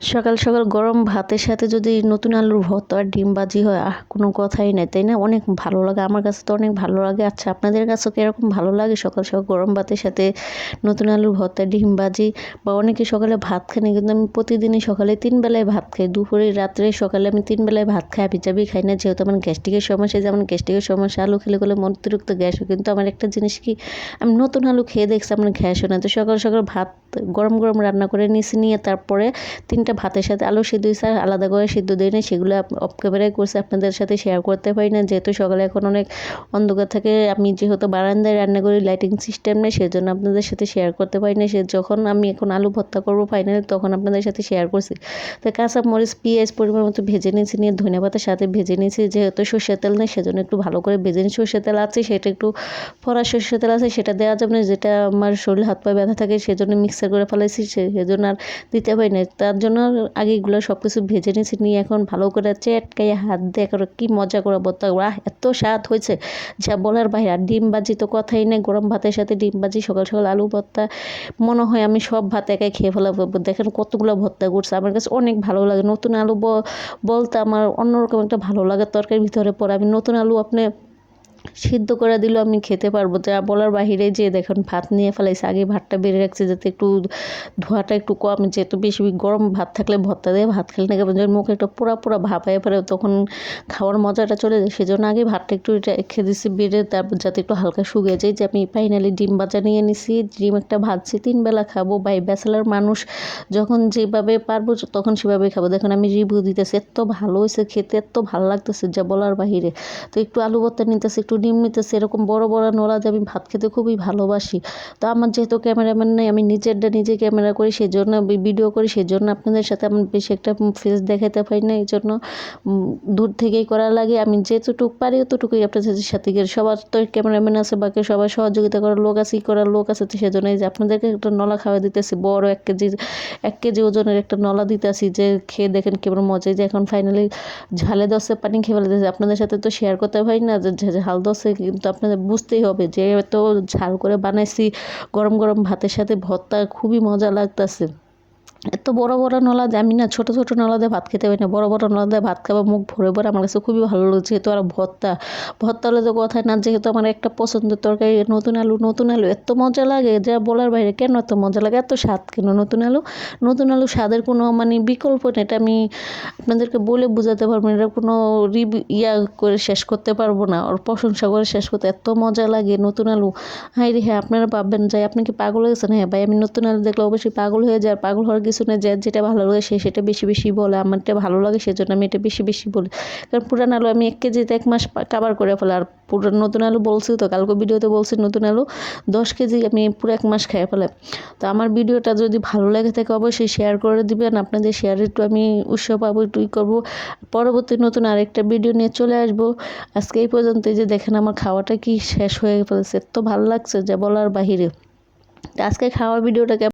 সকাল সকাল গরম ভাতের সাথে যদি নতুন আলুর ভর্তা আর ডিম ভাজি হয় কোনো কথাই নাই, তাই না? অনেক ভালো লাগে, আমার কাছে তো অনেক ভালো লাগে। আচ্ছা, আপনাদের কাছেও কিরকম ভালো লাগে সকাল সকাল গরম ভাতের সাথে নতুন আলুর ভর্তা ডিম ভাজি? বা অনেকে সকালে ভাত খায় না, কিন্তু আমি প্রতিদিনই সকালে 3 বেলায় ভাত খাই, দুপুরে রাত্রে সকালে আমি 3 বেলায় ভাত খাই, হাবি খাই না, যেহেতু আমার গ্যাস্ট্রিকের সমস্যা। যেমন গ্যাস্ট্রিকের সমস্যা, আলু খেলে অতিরিক্ত গ্যাস হয়। কিন্তু আমার একটা জিনিস কি, আমি নতুন আলু খেয়ে দেখছি আমার গ্যাস হয় না। তো সকাল সকাল ভাত গরম গরম রান্না করে নিয়ে তারপরে 3টা ভাতের সাথে আলু সিদ্ধ হয়েছে, আর আলাদা করে সিদ্ধ দিই না, সেগুলো অফ ক্যামেরায় করছি, আপনাদের সাথে শেয়ার করতে পারি না, যেহেতু সকালে এখন অনেক অন্ধকার থাকে। আমি যেহেতু বারান্দায় রান্না করি, লাইটিং সিস্টেম নেই, সেজন্য আপনাদের সাথে শেয়ার করতে পারি না। যখন আমি এখন আলু ভর্তা করবো ফাইনালি, তখন আপনাদের সাথে শেয়ার করছি। তো কাঁচা মরিচ পেঁয়াজ পরিমাণ মতো ভেজে নিয়েছি, নিয়ে ধনে পাতার সাথে ভেজে নিয়েছি, যেহেতু সর্ষের তেল নেই সেজন্য একটু ভালো করে ভেজে নিই। সর্ষের তেল আছে সেটা একটু ফোড়া সর্ষের তেল আছে, সেটা দেওয়া যাবে না, যেটা আমার শরীর হাত পায়ে ব্যথা থাকে, সেজন্য মিক্সার করে ফেলাইছি, সেজন্য আর দিতে পারি না। তার জন্য আগে এগুলো সব কিছু ভেজে নিয়েছি, নিয়ে এখন ভালো করে চেটকাইয়ে হাত দিয়ে করে কি মজা করে ভর্তা, এত স্বাদ হয়েছে যা বলার বাইরে। আর ডিম ভাজি তো কথাই নেই, গরম ভাতের সাথে ডিম ভাজি, সকাল সকাল আলু ভর্তা, মনে হয় আমি সব ভাত একাই খেয়ে ফেলাবো। দেখেন কতগুলো ভর্তা করছে, আমার কাছে অনেক ভালো লাগে। নতুন আলু বলতে আমার অন্যরকম একটা ভালো লাগে তরকারির ভিতরে পড়ে। আমি নতুন আলু আপনি সিদ্ধ করে দিলেও আমি খেতে পারবো, যা বলার বাহিরে। যে দেখুন ভাত নিয়ে ফেলাইছে, আগে ভাতটা বেড়ে রাখছে যাতে একটু ধোঁয়াটা একটু কম, যেহেতু বেশি গরম ভাত থাকলে ভর্তা দিয়ে ভাত খেলে না কেমন যেন মুখে একটা পোড়া পোড়া ভাব হয়ে পড়ে, তখন খাওয়ার মজাটা চলে যায়। সেজন্য আগে ভাতটা একটু রেখে দিচ্ছি বেড়ে, তারপর যাতে একটু হালকা শুকিয়ে যায়। যে আমি ফাইনালি ডিম ভাজা নিয়ে নিছি, ডিম একটা ভাজছি, 3 বেলা খাবো। বাই ব্যাচেলার মানুষ, যখন যেভাবে পারবো তখন সেভাবে খাবো। দেখুন আমি রিভিউ দিতেছি, এত ভালো হয়েছে খেতে, এত ভালো লাগতেছে যা বলার বাহিরে। তো একটু আলু ভর্তা নিতেছি, একটু ডিম নিতেছি, এরকম বড় বড় নলা দিয়ে আমি ভাত খেতে খুবই ভালোবাসি। তো আমার যেহেতু ক্যামেরাম্যান নেই, আমি নিজেরটা নিজে ক্যামেরা করি, সেজন্য ভিডিও করি, সেজন্য আপনাদের সাথে আমি বেশি একটা ফেস দেখাতে পারি না, এই জন্য দূর থেকেই করা লাগে। আমি যেতটুকু পারি অতটুকুই আপনাদের সাথে গিয়ে, সবার তো ক্যামেরাম্যান আছে, বাকি সবাই সহযোগিতা করার লোক আছে, করার লোক আছে, তো সেজন্য এই যে আপনাদেরকে একটা নলা খাওয়া দিতেছি, বড় 1 কেজি ওজনের একটা নলা দিতেছি, যে খেয়ে দেখেন কেমন মজা। যে এখন ফাইনালি ঝালে দশে পানি খেয়ে ফেলতেছে, আপনাদের সাথে তো শেয়ার করতে পারি না যে ঝাল দশে, কিন্তু আপনাদের বুঝতেই হবে যে এত ঝাল করে বানাইছি। গরম গরম ভাতের সাথে ভর্তা খুবই মজা লাগতেছে। এত বড় বড় নলা দিয়ে আমি না ছোট ছোট নলা দিয়ে ভাত খেতে পারি না, বড় বড় নলা দিয়ে ভাত খাবো মুখ ভরে ভরে, আমার কাছে খুবই ভালো লাগছে। যেহেতু আর ভর্তা হলে তো কথাই না, যেহেতু আমার একটা পছন্দের তরকারি নতুন আলু এত মজা লাগে যা বলার বাইরে। কেন এত মজা লাগে, এত স্বাদ কেন নতুন আলু স্বাদের কোনো মানে বিকল্প নেই, এটা আমি আপনাদেরকে বলে বোঝাতে পারবো না, এটা কোনো করে শেষ করতে পারবো না, ওর প্রশংসা করে শেষ করতে, এত মজা লাগে নতুন আলু। হ্যাঁ রে হ্যাঁ, আপনারা ভাববেন যাই আপনি কি পাগল হয়ে গেছেন? হ্যাঁ ভাই, আমি নতুন আলু দেখলে অবশ্যই পাগল হয়ে যায়। পাগল হওয়ার কিছু নেই, যেটা ভালো লাগে সেটা বেশি বেশি বলে, আমারটা ভালো লাগে সেজন্য আমি এটা বেশি বেশি বলি। কারণ পুরান আলু আমি 1 কেজিতে 1 মাস কাবার করে ফেলে, আর পুরো নতুন আলু বলছি তো, কালকে ভিডিওতে বলছি নতুন আলু 10 কেজি আমি পুরো 1 মাস খেয়ে ফেলে। তো আমার ভিডিওটা যদি ভালো লাগে থাকে অবশ্যই শেয়ার করে দিবেন, আপনাদের শেয়ার একটু আমি উৎসাহ পাবো, একটু করবো। পরবর্তী নতুন আরেকটা ভিডিও নিয়ে চলে আসবো। আজকে এই পর্যন্ত। যে দেখেন আমার খাওয়াটা কি শেষ হয়ে ফেলেছে, এত ভালো লাগছে যা বলার বাহিরে। আজকে খাওয়ার ভিডিওটাকে